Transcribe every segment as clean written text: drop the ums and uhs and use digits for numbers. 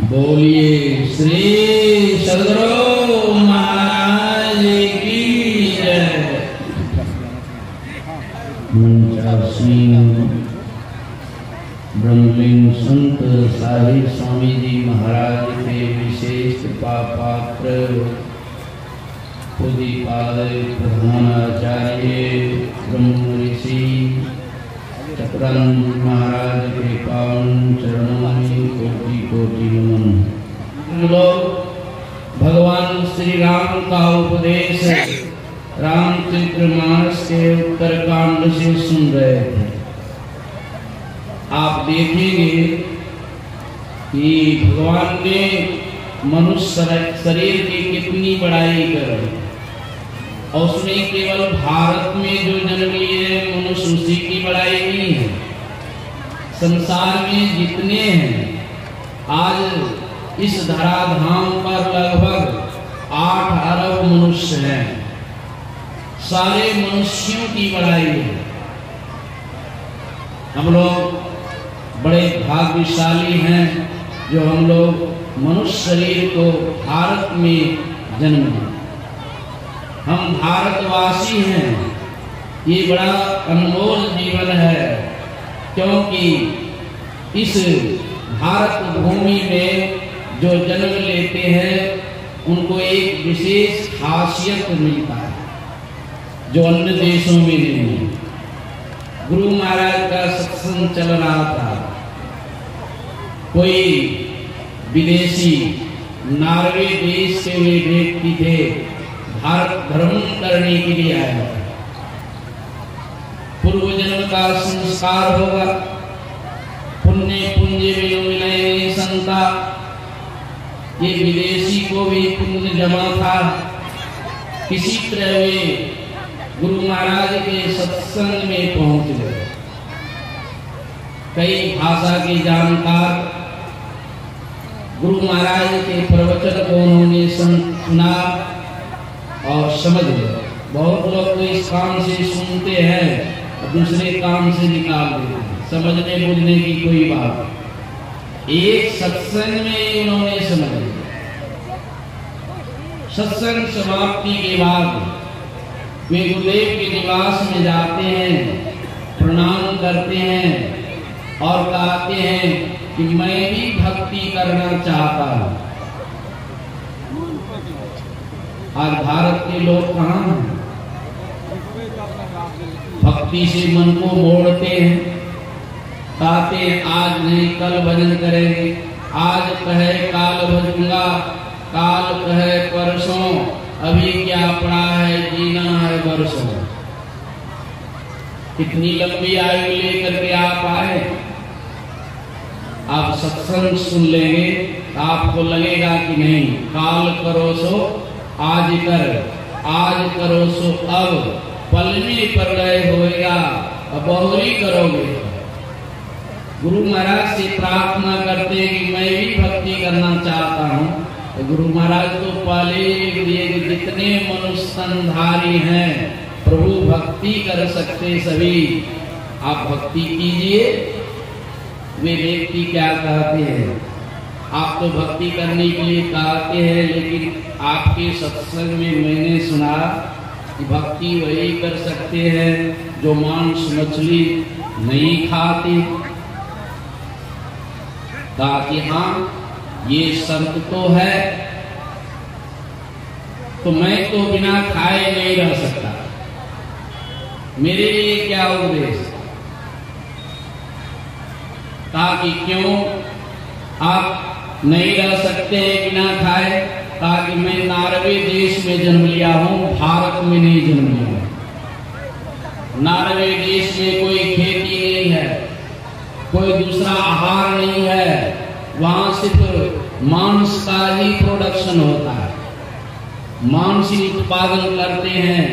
बोलिए श्री सद्गुरु महाराज की जय। ब्रह्मलिंग संत साहिब स्वामी जी महाराज के विशेष कृपा पात्र पूज्यपाद प्रधान आचार्य ब्रह्म ऋषि चक्रानंद महाराज के पावन चरणों में कोटि कोटि नमन। लोग भगवान श्री राम का उपदेश रामचरितमानस के उत्तरकांड से सुन रहे थे। आप देखेंगे कि भगवान ने मनुष्य शरीर की कितनी बड़ाई कर, और उसने केवल भारत में जो जन्म लिए मनुष्य उसी की बड़ाई नहीं है। संसार में जितने हैं आज इस धराधाम पर लगभग 8 अरब मनुष्य हैं। सारे मनुष्यों की बड़ाई है। हम लोग बड़े भाग्यशाली हैं जो हम लोग मनुष्य शरीर को भारत में जन्म दिए। हम भारतवासी हैं। ये बड़ा अनमोल जीवन है, क्योंकि इस भारत भूमि में जो जन्म लेते हैं उनको एक विशेष खासियत मिलता है जो अन्य देशों में नहीं है। गुरु महाराज का सत्संग चल रहा था। कोई विदेशी नॉर्वे देश से वे व्यक्ति थे, भारत भ्रमण करने के लिए आया। पूर्व जन्म का संस्कार होगा, पुण्य पुंज विनय संता। ये विदेशी को भी पुण्य जमा था। किसी तरह वे गुरु महाराज के सत्संग में पहुंच गए। कई भाषा के जानकार गुरु महाराज के प्रवचन को उन्होंने सुना और समझ गए। बहुत लोग तो इस काम से सुनते हैं और दूसरे काम से निकाल देते हैं। समझने बुझने की कोई बात, एक सत्संग में उन्होंने समझ लिया। सत्संग समाप्ति के बाद वे गुरुदेव के निवास में जाते हैं, प्रणाम करते हैं और कहते हैं कि मैं भी भक्ति करना चाहता हूँ। आज भारत के लोग कहाँ हैं? भक्ति से मन को मोड़ते हैं, कहते हैं आज नहीं कल भजन करेंगे, आज कहे काल भजूंगा, काल कहे परसों, अभी क्या पड़ा है जीना है बरसों। कितनी लंबी आयु लेकर के आप आए। आप सत्संग सुन लेंगे आपको लगेगा कि नहीं, काल करो सो आज कर, आज करो सो अब, पल में प्रलय होएगा, अब बहुरी करोगे। गुरु महाराज से प्रार्थना करते हैं कि मैं भी भक्ति करना चाहता हूँ। तो गुरु महाराज तो पहले दिए जितने मनुष्य संधारी हैं प्रभु भक्ति कर सकते सभी, आप भक्ति कीजिए। वे व्यक्ति क्या कहते हैं, आप तो भक्ति करने के लिए कहते हैं, लेकिन आपके सत्संग में मैंने सुना कि भक्ति वही कर सकते हैं जो मांस मछली नहीं खाते। कहा कि हाँ ये शर्त तो है, तो मैं तो बिना खाए नहीं रह सकता, मेरे लिए क्या उपदेश। कहा कि क्यों आप नहीं रह सकते बिना खाए। कहा कि मैं नॉर्वे देश में जन्म लिया हूं, भारत में नहीं जन्म लिया। नॉर्वे देश में कोई खेती नहीं है, कोई दूसरा आहार नहीं है, वहां सिर्फ मांस का ही प्रोडक्शन होता है। मांस ही उत्पादन करते हैं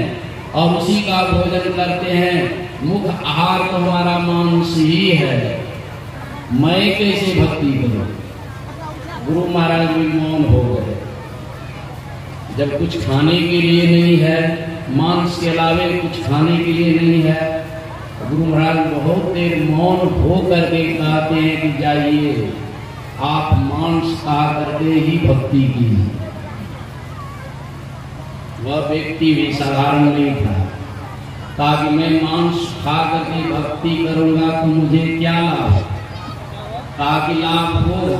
और उसी का भोजन करते हैं। मुख्य आहार तो हमारा मांस ही है। मैं कैसे भक्ति करूं। गुरु महाराज भी मौन हो गए। जब कुछ खाने के लिए नहीं है, मांस के अलावे कुछ खाने के लिए नहीं है, गुरु महाराज बहुत देर मौन हो करके कहते हैं कि जाइए आप मांस खा करके ही भक्ति की। वह व्यक्ति भी साधारण नहीं था। कहा कि मैं मांस खा करके भक्ति करूंगा तो मुझे क्या लाभ? कहा कि लाभ होगा।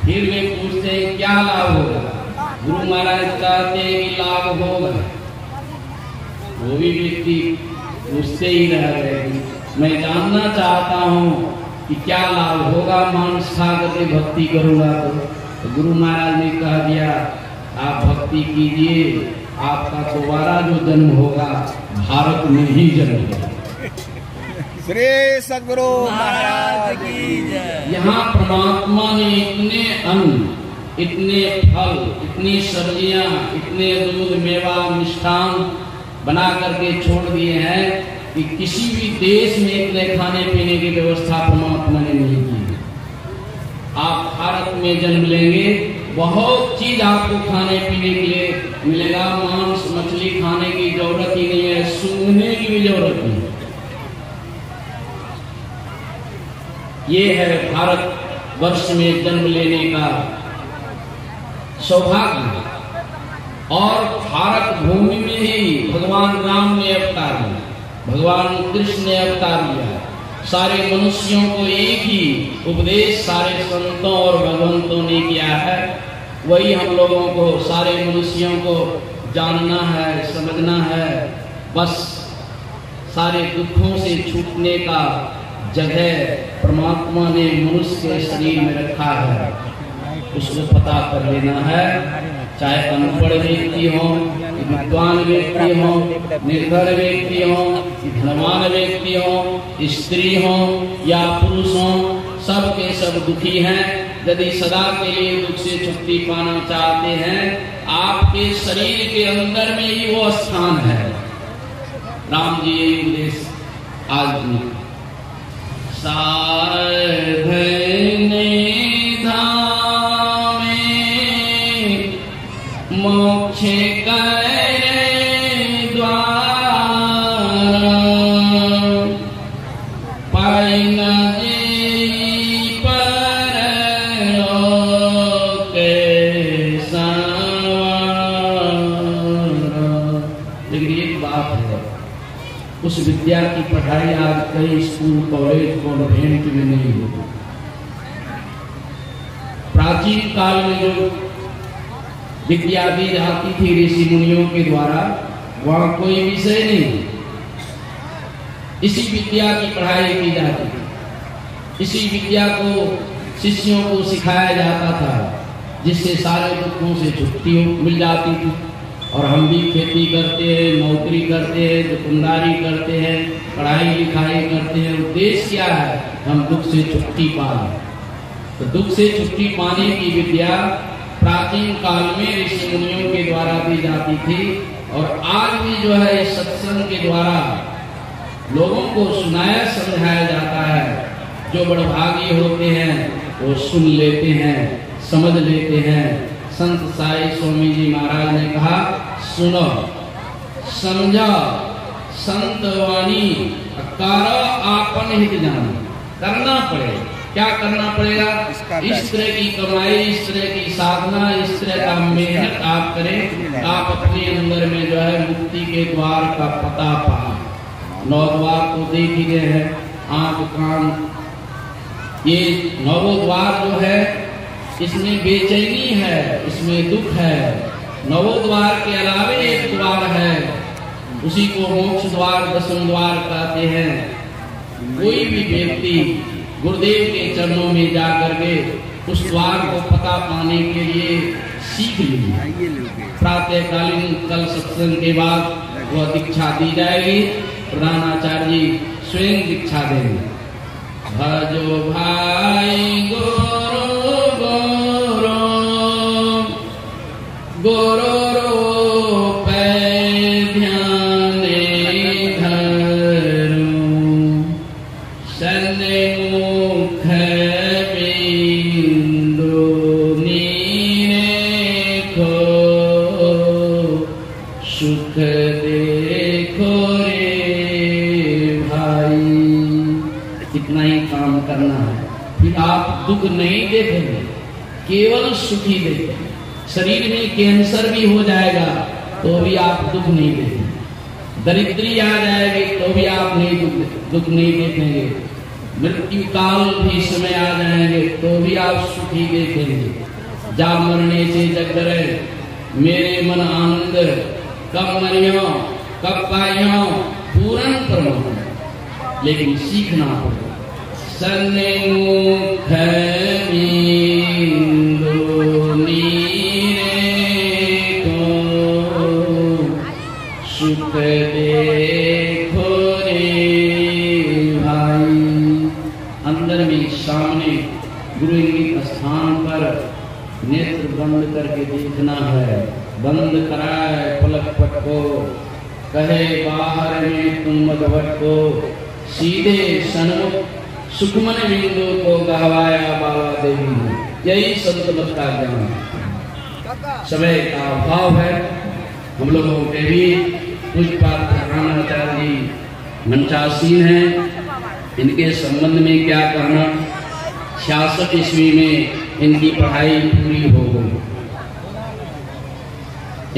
फिर वे पूछते हैं क्या लाभ होगा? गुरु महाराज कहते हैं कि लाभ होगा। वो भी व्यक्ति उससे ही रह गए। मैं जानना चाहता हूँ कि क्या लाभ होगा मांस खा करके भक्ति करूंगा तो गुरु महाराज ने कह दिया आप भक्ति कीजिए, आपका दोबारा जो जन्म होगा भारत में ही जन्म होगा। श्री सद्गुरु महाराज की जय। यहाँ परमात्मा ने इतने अन्न, इतने फल, इतनी सब्जियां, इतने दूध, मेवा, मिष्ठान बना करके छोड़ दिए हैं कि किसी भी देश में इतने खाने पीने की व्यवस्था परमात्मा ने नहीं की। आप भारत में जन्म लेंगे, बहुत चीज आपको खाने पीने के लिए मिलेगा। मांस मछली खाने की जरूरत ही नहीं है, सूंघने की भी जरूरत नहीं है। ये है भारत वर्ष में जन्म लेने का सौभाग्य। और भारत भूमि में ही भगवान राम ने अवतार लिया, भगवान कृष्ण ने अवतार लिया। सारे मनुष्यों को एक ही उपदेश सारे संतों और भगवंतों ने किया है। वही हम लोगों को, सारे मनुष्यों को जानना है, समझना है। बस सारे दुखों से छूटने का जगह परमात्मा ने मनुष्य के शरीर में रखा है, उसको पता कर लेना है। चाहे अनपढ़ व्यक्ति हो, विद्वान व्यक्ति हो, निर्धन व्यक्ति हो, धनवान व्यक्ति हो, स्त्री हो या पुरुष हो, सब के सब दुखी हैं। यदि सदा के लिए दुख से छुट्टी पाना चाहते हैं, आपके शरीर के अंदर में ही वो स्थान है। राम जी ये उपदेश आज भी मोक्षे करे द्वार पाई न जी परलोक संवार। लेकिन एक बात है, उस विद्या की पढ़ाई आज कई स्कूल, कॉलेज, कॉन्वेंट में नहीं होती। प्राचीन काल में जो विद्या दी जाती थी ऋषि मुनियों के द्वारा, वहां कोई विषय नहीं, इसी विद्या की पढ़ाई की जाती थी। इसी विद्या को शिष्यों को सिखाया जाता था, जिससे सारे दुखों से छुट्टी मिल जाती थी। और हम भी खेती करते हैं, नौकरी करते हैं, दुकानदारी करते हैं, पढ़ाई लिखाई करते हैं। उद्देश्य क्या है? हम दुख से छुट्टी पाए। तो दुख से छुट्टी पाने की विद्या प्राचीन काल में ऋषि मुनियों के द्वारा दी जाती थी। और आज भी जो है सत्संग के द्वारा लोगों को सुनाया समझाया जाता है। जो बड़भागी होते हैं वो सुन लेते हैं, समझ लेते हैं। संत साई स्वामी जी महाराज ने कहा, सुनो समझा संत वाणी, करो आपन हित जान। करना पड़ेगा। क्या करना पड़ेगा? इस तरह की कमाई, इस तरह की साधना, इस तरह का मेहनत आप करें, आप अपने अंदर में जो है मुक्ति के द्वार का पता पाए। 9 द्वार तो देख ही गए हैं, आंख कान, ये 9 द्वार जो है इसमें बेचैनी है, इसमें दुख है। 9 द्वार के अलावे एक द्वार है, उसी को मोक्ष द्वार, 10वें द्वार कहते हैं। कोई भी व्यक्ति गुरुदेव के चरणों में जाकर के उस द्वार को पता पाने के लिए सीख लीजिए। प्रातःकालीन कल सत्संग के बाद वह दीक्षा दी जाएगी। प्रधानाचार्य जी स्वयं दीक्षा देंगे। भजो भाई गुरु गुरु गुरु रूपे ध्यान धरो, सन्मुख बिंदु निरेखो, सुख देखो रे भाई। इतना ही काम करना है, फिर भी आप दुख नहीं देखेंगे, केवल सुखी देखेंगे। शरीर में कैंसर भी हो जाएगा तो भी आप दुख नहीं देखेंगे, दरिद्री आ जाएगी तो भी आप दुख नहीं देखेंगे, मृत्यु काल भी समय आ जाएंगे तो भी आप सुखी देखेंगे। जा मरने से जग डरे मेरे मन आनंद, कब मरियो कब पाइयो पूर्ण प्रमोद। लेकिन सीखना होगा। सन्मुख बिंदु नीरे को सुख देखो रे भाई। अंदर में सामने गुरु इंगित स्थान पर नेत्र बंद करके देखना है। बंद कराए पलक पटको, कहे बाहर में तुम मधवट को, सीधे सन्मुख सुखमन बिंदु को गहवाया बाबा देवी ने। यही संत मत का ज्ञान। समय का अभाव है, हम लोगों के भी पूज्यपाद प्रधानाचार्य जी मंचासीन हैं, इनके संबंध में क्या कहना। 66 ईस्वी में इनकी पढ़ाई पूरी हो गई,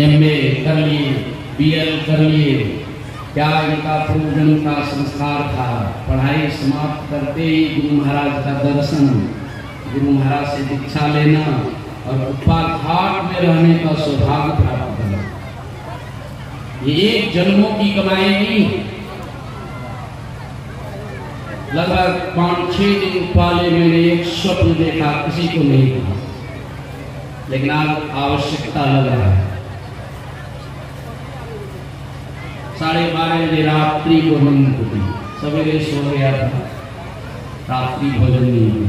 MA कर लिए, BL कर लिए। क्या इनका पूर्वजन्म का संस्कार था। पढ़ाई समाप्त करते ही गुरु महाराज का दर्शन, गुरु महाराज से दीक्षा लेना और उपवास घाट में रहने का सौभाग्य प्राप्त करना, ये एक जन्मों की कमाई नहीं। लगभग 5-6 दिन पहले मैंने एक स्वप्न देखा, किसी को नहीं कहा, लेकिन आज आवश्यकता लग रहा है। 12:30 बजे रात्रि को नींद टूटी, सवेरे सो गया था, रात्रि भोजन नहीं हुआ।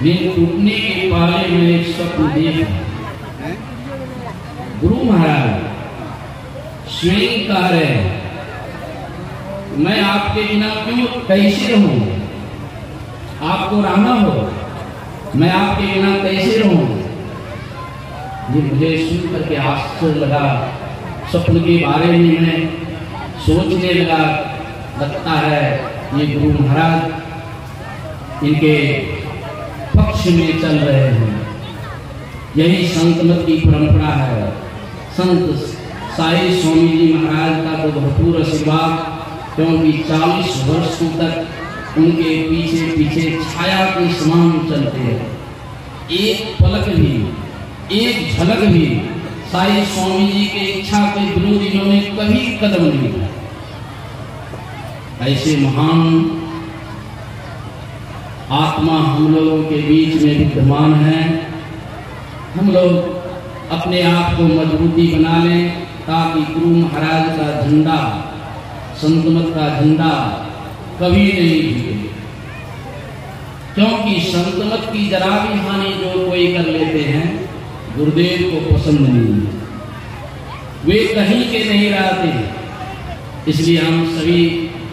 नींद टूटने के पहले मैंने एक स्वप्न देखा। गुरु महाराज स्वयं कह रहे हैं, मैं आपके बिना क्यों कैसे रहूं, आपको रहना हो, मैं आपके बिना कैसे रहूं। मुझे सुन करके आश्चर्य लगा। स्वप्न के बारे में मैं सोचने लगा, लगता है ये गुरु महाराज इनके पक्ष में चल रहे हैं। यही संत मत की परंपरा है। संत साई स्वामी जी महाराज का तो भरपूर आशीर्वाद, क्योंकि 40 वर्षों तक उनके पीछे पीछे छाया के समान चलते हैं। एक पलक भी, एक झलक भी साई स्वामी जी के इच्छा के विरोध इन्होंने कभी कदम नहीं उठाया। ऐसे महान आत्मा हम लोगों के बीच में विद्यमान है। हम लोग अपने आप को मजबूती बना लें, ताकि गुरु महाराज का झंडा, संत मत का झंडा कभी नहीं झुके। क्योंकि संत मत की जरा भी हानि जो कोई कर लेते हैं, गुरुदेव को पसंद नहीं है, वे कहीं के नहीं रहते। इसलिए हम सभी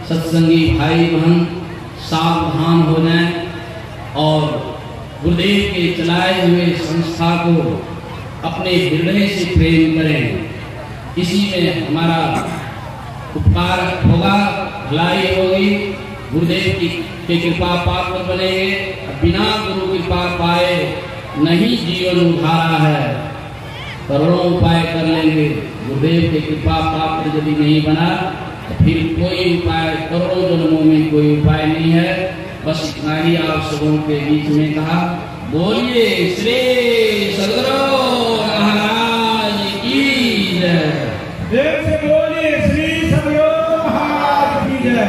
सत्संगी भाई बहन सावधान हो जाएं और गुरुदेव के चलाए हुए संस्था को अपने हृदय से प्रेम करें। इसी में हमारा उपकार होगा, भलाई होगी, गुरुदेव की कृपा पात्र बनेंगे। बिना गुरु कृपा पाए नहीं जीवन उधारा है। करोड़ों उपाय कर लेंगे, गुरुदेव की कृपा पात्र यदि नहीं बना तो फिर कोई उपाय, करोड़ों जन्मों में कोई उपाय नहीं है। बस इतना ही आप सबों के बीच में कहा। बोलिए श्री सद्गुरु महाराज की जय। देव से बोलिए श्री सद्गुरु महाराज की जय।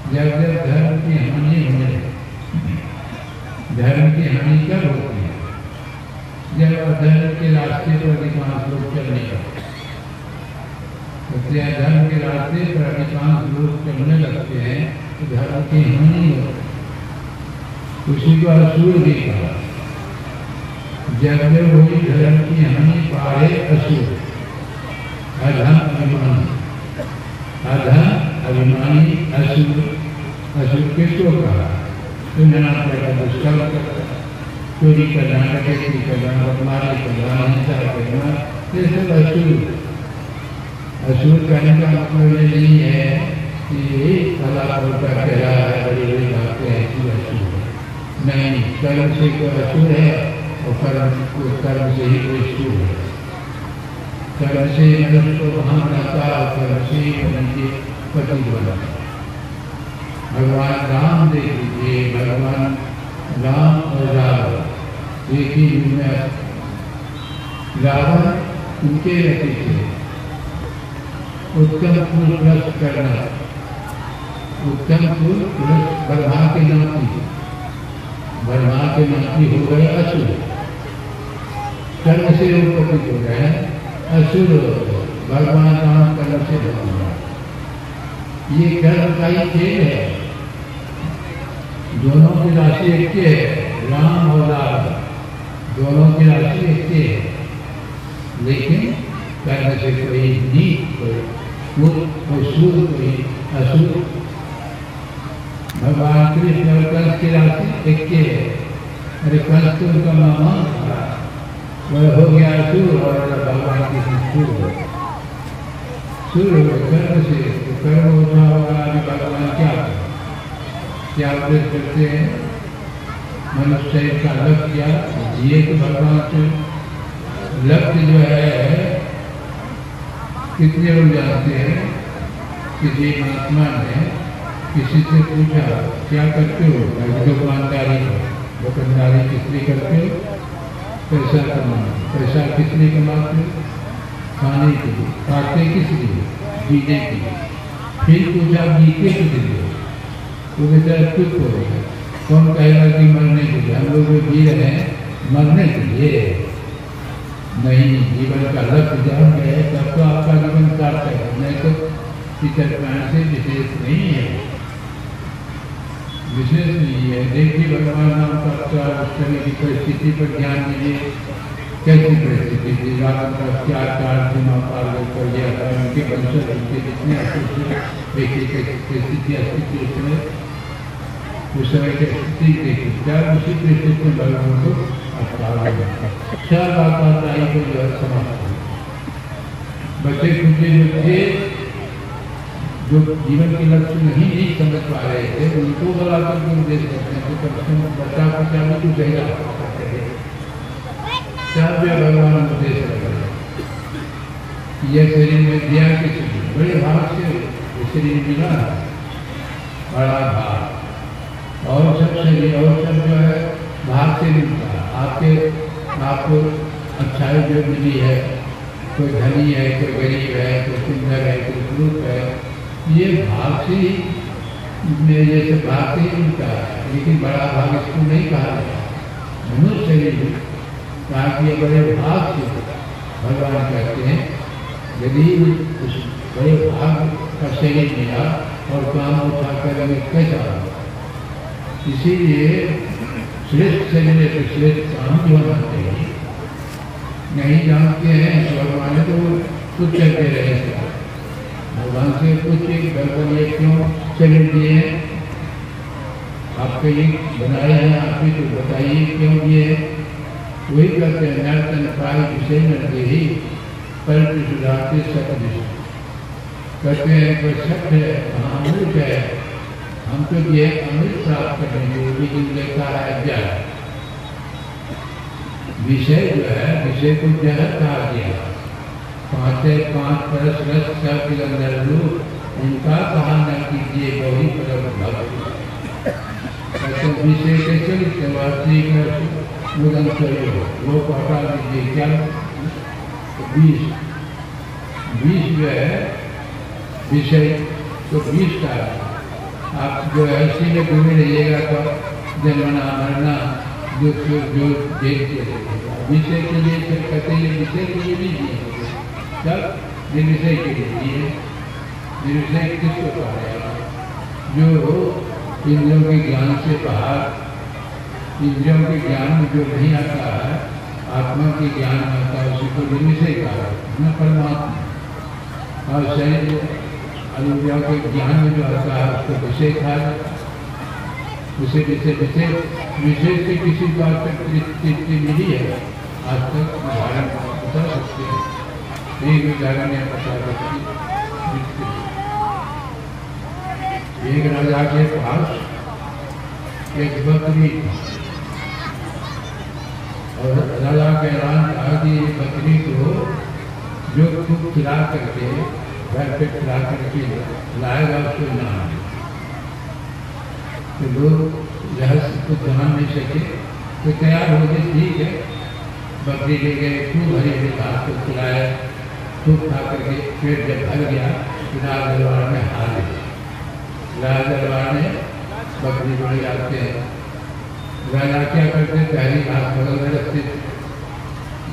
जब जब धर्म की हानि होने, धर्म की हानि कब होती है? जब अधर्म के रास्ते पर अधिकांश लोग चलने लगते, धर्म के रास्ते पर अधिकांश लोग चलने लगते हैं तो धर्म की हानि होती है। उसी को असुर भी कहा। जब जब वही धर्म की हानि पाए असुर, अधम अभिमानी, अधम अभिमानी असुर। असुर किसको कहा? तो नाना प्रकार दुष्कर्म करता, चोरी करना, डकैती करना, बदमाशी करना, हिंसा करना, ये सब असुर। असुर कहने का मतलब ये नहीं है कि कला होता कह रहा है बड़ी बड़ी बातें ऐसी असुर नहीं, कर्म से कोई असुर है और कर्म से ही कोई सुर है। कर्म से मनुष्य को वहाँ बनाता और कर्म से मनुष्य पति बना। भगवान राम देख लीजिए, भगवान राम और रावण एक ही युग में, रावण उनके रति थे, उत्तम पुरुष नष्ट करना, उत्तम पुरुष ब्रह्मा के नाती, ब्रह्मा के नाती हो गए असुर, कर्म से उपस्थित हो गए असुर, भगवान राम कर्म से भगवान। ये कर्म का ही खेल है, दोनों की राशि एक है, राम और रावण दोनों की राशि एक है, लेकिन कर्म से कोई नीच, कोई सूर, कोई असुर। भगवान कृष्ण और कंस की राशि एक है। अरे कंस तो उनका मामा वह हो गया असुर और भगवान की सूर कर्म से, तो कर्म उठा होगा। भगवान क्या उपदेश करते हैं? मनुष्य का लक्ष्य जिए तो भगवान से लक्ष्य जो है कितने लोग जानते हैं? किसी महात्मा ने किसी से पूछा क्या करते हो? दुकानदारी किस लिए करते हो? पैसा कमाना। पैसा किस लिए कमाते हो? खाने के लिए। खाते किस लिए? जीने के लिए। फिर पूछा जीते किस लिए? वो बेचारा चुप हो गया। कौन कहेगा कि मरने के लिए? हम लोग जी रहे हैं मरने के लिए नहीं। जीवन का लक्ष्य जान गए तब तो आपका जीवन सार्थक है, नहीं तो टीचर प्राण से विशेष नहीं है, विशेष नहीं है। देखिए भगवान नाम का उस तरह की परिस्थिति पर ध्यान दीजिए। कैसी परिस्थिति थी? रावण का अत्याचार सीमा पार कर दिया था। उनके वंशज उनके जितने देखिए स्थिति अस्तित्व उसमें उस समय की स्थिति देखी क्या उसी परिस्थिति में भगवान को चार बात को जो है समाप्त हो। बच्चे कुछ जो थे जो जीवन के लक्ष्य नहीं समझ पा रहे थे उनको बुलाकर के उपदेश करते हैं। तो बच्चा को क्या भी कुछ चाहिए भगवान उपदेश कर यह शरीर में दिया किसी बड़े भाग से शरीर मिला बड़ा भाग और सब शरीर और सब जो है भाग से मिलता है। आपको अच्छाई जो मिली है, कोई धनी है, कोई गरीब है, कोई सुंदर है, कोई ग्रुप है, ये भाग से ही ये सब भाग से ही मिलता है। लेकिन बड़ा भाग इसको नहीं कहा जाता। मनुष्य शरीर कहा कि ये बड़े भाग से भगवान कहते हैं। यदि उस बड़े भाग का शरीर मिला और काम उठा कर हमें कैसा होगा? इसीलिए श्रेष्ठ शरीर है तो श्रेष्ठ काम भी होना चाहिए। नहीं जानते हैं भगवान तो कुछ करते रहे भगवान से पूछे भगवान ये क्यों शरीर दिए हैं? आपके ये बनाए हैं, आप ही तो बताइए क्यों दिए? वही कहते हैं नर्तन पाई विषय न दे पर सुधारते सत्य कहते हैं कोई सत्य है, अमृत है, हम तो ये अमृत प्राप्त करेंगे, लेकिन देखा है जहर। विषय जो है विषय को जहर कहा गया। पांच परस रस सब के अंदर रूप उनका कहा न कीजिए गौरी परम भक्त। तो विषय के चरित्र वास्तविक मुदन करो वो पटा दीजिए। क्या 20 जो है विषय तो 20 का आप जो है इसी में घूमे रहिएगा तो जन्मना मरना जो देखते रहेगा। विषय के लिए फिर कहते हैं विषय के लिए भी दिए तब निर्विषय के लिए दिए। निर्विषय किसको कहा जाएगा? जो इंद्रियों के ज्ञान से बाहर, इंद्रियों के ज्ञान में जो नहीं आता है, आत्मा के ज्ञान में आता है, उसी को निर्विषय कहा न परमात्मा। और शरीर इंद्रियों के ज्ञान में जो आता है उसको विषय कहा जाता है। विषय से किसी बात तक मिली है आज तक उदाहरण बता सकते हैं। एक बेचारे ने पता रखी। एक राजा के पास एक बकरी और राजा का ऐलान था कि बकरी को जो खूब खिला करके घर पे खिला करके लाएगा उसको नाम। तो लोग रहस्य को जान नहीं सके तो तैयार हो गए, ठीक है। बकरी ले गए, खूब हरी हरी घास को खिलाया, खूब खा करके पेट जब भर गया राज दरबार में हार गया। राज दरबार में बकरी को ले जाते हैं। राजा क्या करते, पहली घास बगल में रखते,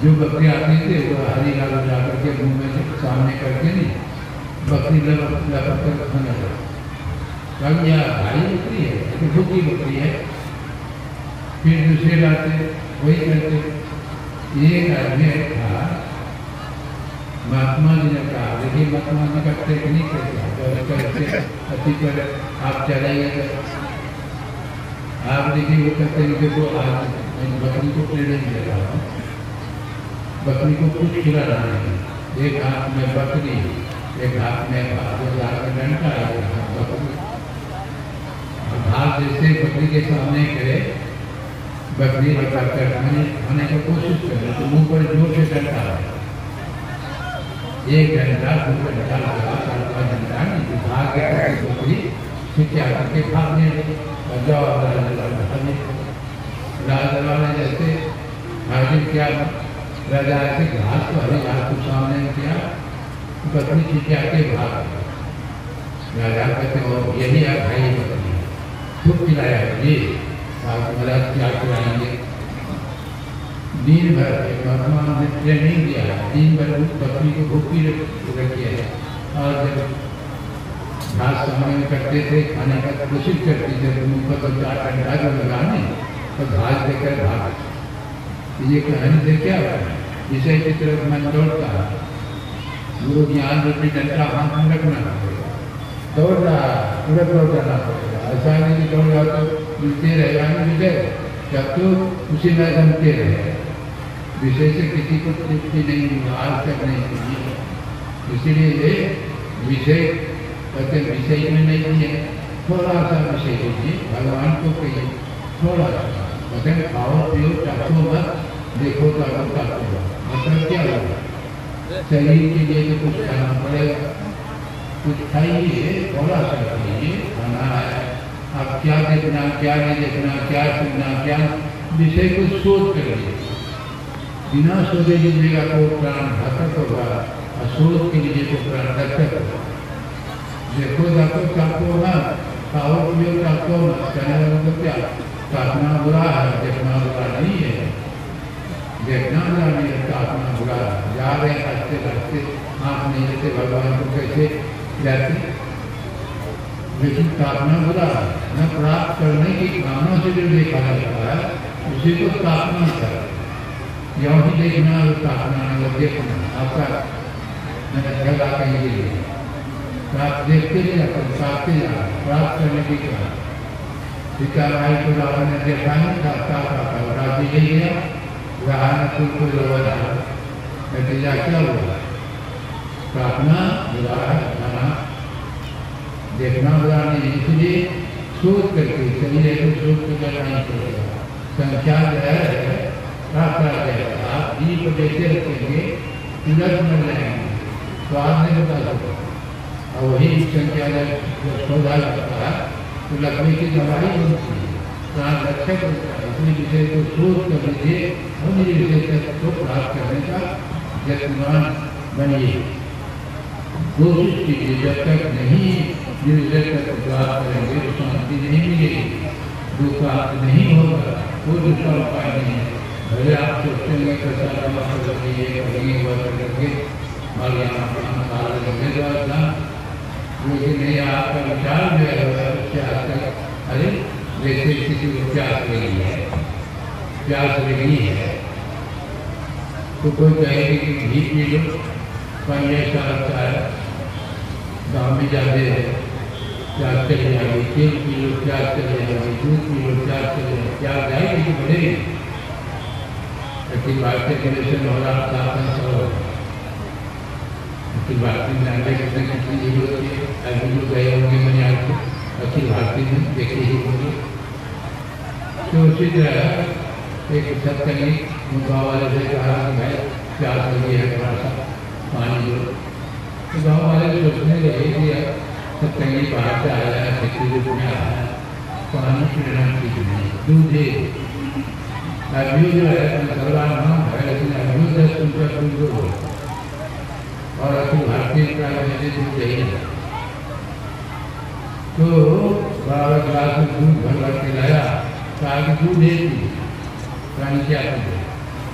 जो बकरी आती थी वो हरी घास जा करके मुंह में सामने करके नहीं, बकरी लपट कर खाने लगा। कब यह भारी बकरी है, तो भूखी बकरी है। फिर दूसरे लाते वही करते। एक आदमी था, महात्मा जी ने कहा, देखिए महात्मा जी का टेक्निक है, अति पर आप चलेंगे आप देखिए वो कहते हैं देखो आज बकरी को ट्रेनिंग दे रहा हूँ, बकरी को कुछ खिला रहा है, एक हाथ में बकरी, एक हाथ में डंडा है, बकरी हाथ जैसे बकरी के सामने करे, बकरी खाने की कोशिश करे तो मुंह पर जोर से डंडा है, एक घंटा दो घंटा लगा, 4-5 घंटा नहीं, भाग के बकरी खिंचा करके भागने लगी। राजा ने जैसे हाजिर किया, राजा ऐसे घास को हरी घास को सामने किया, बकरी खिंचा के भाग। राजा कहते हो यही आप भाई बकरी खूब खिलाया ये महाराज क्या खिलाएंगे। दिन भर महात्मा ने ट्रेनिंग दिया, दिन भर उस बकरी को भूखी रखी है और जब घास सामने में करते थे खाने का कोशिश करती थे तो मुंह पर 4 घंटा जो लगाने तो घास देकर भाग। ये कहानी से क्या विषय की तरफ मन दौड़ता है, गुरु ज्ञान रूपी डंडा हाथ में रखना पड़ेगा, दौड़ रहा पूरा दौड़ जाना पड़ेगा। ऐसा नहीं कि दौड़ रहा तो मिलते रहेगा नहीं विषय, जब तो उसी में जमते रहे। विषय से किसी को तृप्ति नहीं, आज तक नहीं चाहिए। इसीलिए विषय कहते विषय में नहीं है, थोड़ा सा विषय लीजिए, भगवान को कहिए थोड़ा सा, कहते खाओ पियो चाटो मत, देखो तो मतलब क्या होगा, शरीर के लिए तो कुछ खाना पड़ेगा, कुछ खाइए, थोड़ा सा खाइए, खाना है। आप क्या देखना क्या नहीं देखना, क्या सुनना क्या विषय को सोच कर लीजिए। बिना सोचे लीजिएगा तो प्राण घातक होगा और सोच के लिए तो प्राण रक्षक होगा। देखो जातो चाहतो ना, खाओ पियो चाहतो ना, कहने वाला तो क्या काटना बुरा है, देखना बुरा नहीं है, देखना बुरा नहीं है, काटना बुरा है। जा रहे रास्ते रास्ते आँख नहीं लेते भगवान को कैसे जाते, लेकिन काटना बुरा है। न प्राप्त करने की कामना से जो देखा जाता है उसी को काटना है। यह ही देखना और काटना है, देखना आपका मैंने जगह कहीं प्राप्त देखते नहीं जाते, काटते जा प्राप्त करने की क्या सीता भाई को रावण ने देखा नहीं था, राजी ले गया, रावण कुल को लोग नतीजा क्या हुआ, काटना बुरा है, खाना देखना बुरा नहीं। इसलिए सोच करके चलिए तो सोच कर करना ही पड़ेगा। संख्या जो है प्राप्त आ जाएगा। आप दीप जैसे रखेंगे तुरंत मिल जाएंगे, तो आप नहीं बता सकते। और वही संख्या जब सौदा लगता है तो लकड़ी की दवाई बनती है, प्राण रक्षक होता है। इसलिए विषय को सोच कर लीजिए और मेरे विषय को प्राप्त करने का यत्नवान बनिए, कोशिश कीजिए। जब तक नहीं विषय तक प्राप्त करेंगे तो शांति नहीं मिलेगी, दुख प्राप्त नहीं होगा, कोई दूसरा उपाय नहीं है। भले आप सोचते हैं कैसा जमा करके और यहाँ लगेगा, लेकिन नहीं आपका विचार जो है अरे जैसे किसी को प्यास लगी है, प्यास लगी है तो कोई कहेगी कि घी पी लो, पानी ऐसा लगता है गाँव में ज़्यादा है, प्यास चली जाएगी, तेल पी लो प्यास चली जाएगी, दूध पी लो प्यास चली जाएगी, प्यास जाएगी कि बढ़ेगी। लेकिन भारतीय कमीशन हो रहा शासन अखिल भारतीय विद्यालय करने की जरूरत है। अभी लोग गए होंगे मैंने आपको अखिल भारतीय में देखे ही होंगे। तो उसी तरह एक सत्संगी गाँव वाले से कहा कि भाई प्यास लगी है थोड़ा सा पानी दो। तो गाँव वाले सोचने लगे कि सत्संगी बाहर से आया है, खेती रूप में आया है, पानी पीना ठीक नहीं, दूध दे। अभी जो है मुसलमान नाम है, लेकिन अभी 10 रुपया दूध हो और अखिल भारतीय का मैंने दूध यही है। तो 12 गिलास में दूध भर के लाया, कहा कि दूध दे दी पानी क्या है।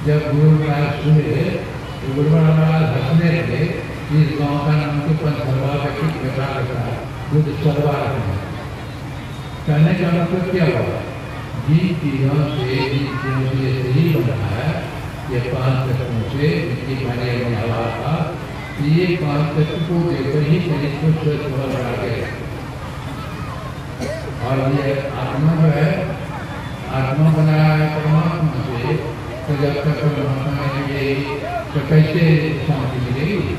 जब गुरु महाराज सुने तो गुरु महाराज हंसने लगे कि इस गाँव का नाम तो पंचरवा का ठीक बता रखा है, दूध सरवा रखा है। कहने का मतलब क्या हुआ, जिन चीज़ों से यही बना है, ये 5 तत्वों से मिट्टी पानी और हवा का, ये 5 तत्व को देकर ही शरीर को स्वस्थ बना गया। और ये आत्मा जो है, आत्मा बनाया है परमात्मा से, तो जब तक परमात्मा नहीं मिलेगी तो कैसे शांति मिलेगी?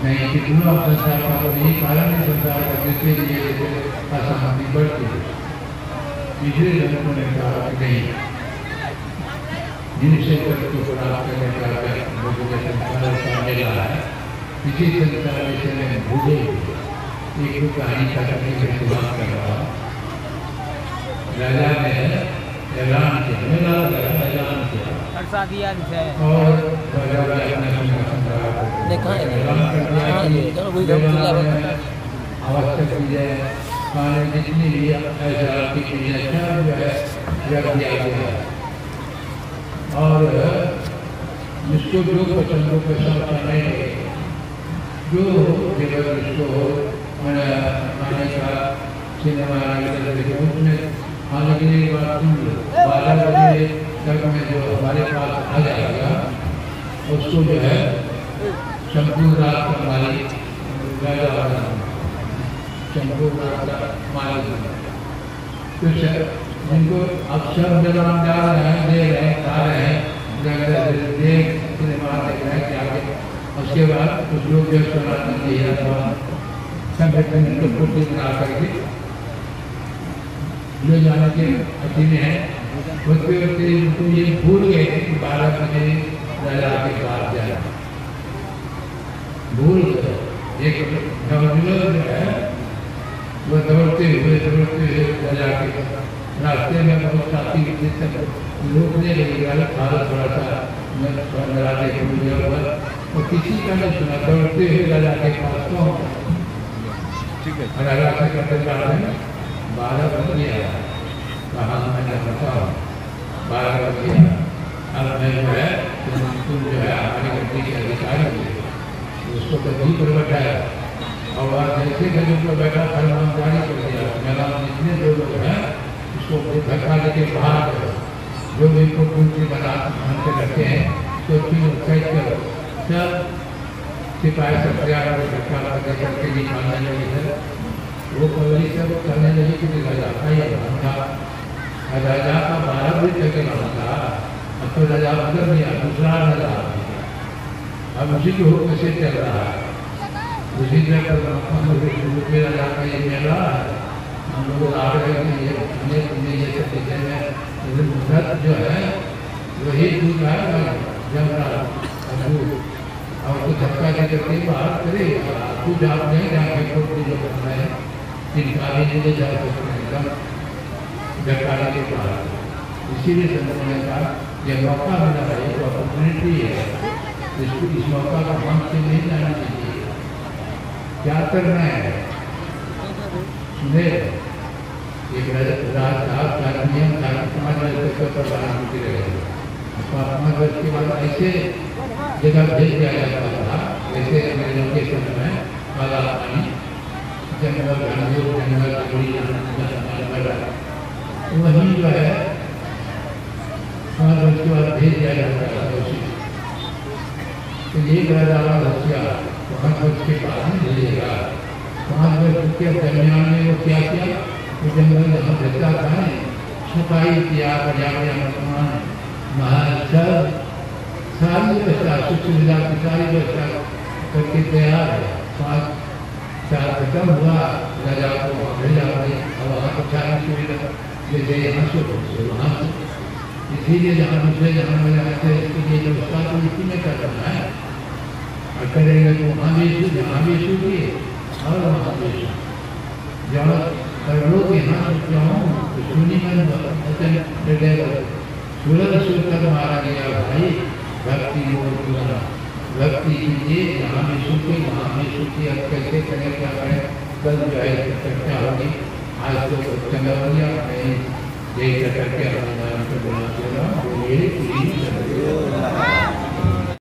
नहीं, कितना संसार का तो यही कारण है, संसार करने के लिए अशांति बढ़ती है। पिछले जन्मों ने कहा कि नहीं, जिनसे तक को प्राप्त करने का लोगों के संसार का मिला है, इसी संसार में से मैं भूले एक कहानी का करने की शुरुआत कर रहा। राजा ने ऐलान किया, मेला ऐलान किया और राजा ने आवश्यक चीजें खाने जितनी भी ऐसा की चीजें सब जो है रख दिया गया है। और जिसको जो पसंद हो पैसा खाने जो जगह जिसको खाने का सिनेमा उसमें खाने के लिए बात सुन लो। 12 बजे तक में जो हमारे पास आ जाएगा उसको जो है संपूर्ण रात का मालिक राजा संपूर्ण रात का मालिक कुछ जिनको अक्सर जलान जा रहे हैं, दे रहे हैं, खा रहे हैं, देख सिनेमा देख रहे हैं क्या। उसके बाद कुछ लोग जो सनातन संगठन को पूर्ति बना करके ले जाने के अधीन है। होते होते उनको ये भूल गए कि 12 बजे राजा के पास जाए, भूल गए। एक नवजुवक जो है वो दौड़ते हुए राजा के रास्ते में बहुत साथी रोकने लगे, थोड़ा सा राजा के भूल गया और किसी का नहीं सुना, दौड़ते हुए राजा के पास पहुँच। राजा से कहते जा रहे हैं 12 बजे आया, कहा मैंने बताओ 12 बजे आया, अब मैं जो है तुम जो है हमारे गड्डी के अधिकारी हुए, उसको गड्डी पर बैठाया और वह जैसे गड्डी पर बैठा फरमान जारी कर दिया, मेरा जितने जो लोग हैं उसको धक्का लेके बाहर करो, जो भी इनको पूर्ति बना के रखे हैं तो कैद करो। सब सिपाही सब तैयार हो धक्का करके निकालने लगे थे। वो पवरी सब करने लगे कि राजा का ये नाम था, राजा का 12 बजे तक नाम था। अब तो राजा बदल गया, दूसरा राजा आ गया, अब उसी के हुक्म से चल रहा है। उसी तरह राजा का ये मेला है, हम लोग आ रहे हैं ये सब देखे में जो है वही दूध है जब और तो धक्का दे करके बाहर करे, कुछ आप नहीं जाके जो करना है इनका भी नहीं जा सकते धक्का के बाहर। इसीलिए संतों ने कहा यह मौका मिला है, एक अपॉर्चुनिटी है, इसको इस मौका का हम से नहीं जाना चाहिए। क्या करना है सुने, एक राजधात का नियम था कि 5 वर्ष तक प्रधानमंत्री रहेगा, 5 वर्ष के बाद ऐसे जगह भेज दिया जाता था, जैसे अंग्रेजों के समय में काला पानी जंगल वहीं जो है 5 वर्ष के बाद भेज दिया जाता था। तो ये राजा रसिया 5 वर्ष के बाद नहीं भेजेगा। 5 वर्ष के दरमियान में वो क्या किया, वो जंगल जहाँ रहता था सफाई किया, पर्यावरण महल सब सारी व्यवस्था, सुख सुविधा की सारी व्यवस्था करके तैयार है। 5-4 खत्म हुआ, राजा को भेजा भाई अब वहाँ को 4 सुविधा जैसे यहाँ से वहाँ से, इसीलिए जहाँ दूसरे जहाँ में आते हैं इसके लिए व्यवस्था तो इसी में कर रहा है। और करेंगे तो वहाँ भी इशू, जहाँ भी इशू किए और वहाँ भी इशू जहाँ पर लोग यहाँ जाऊँ तो सुनी मन सूरज सुर कर मारा गया भाई, भक्ति और पूरा भक्ति कीजिए, जहाँ भी सुखी वहाँ भी सुखी। अब कैसे करें क्या करें, कल जो है चर्चा होगी। आज तो चंगा हो गया, मैं यही करके बोलिए।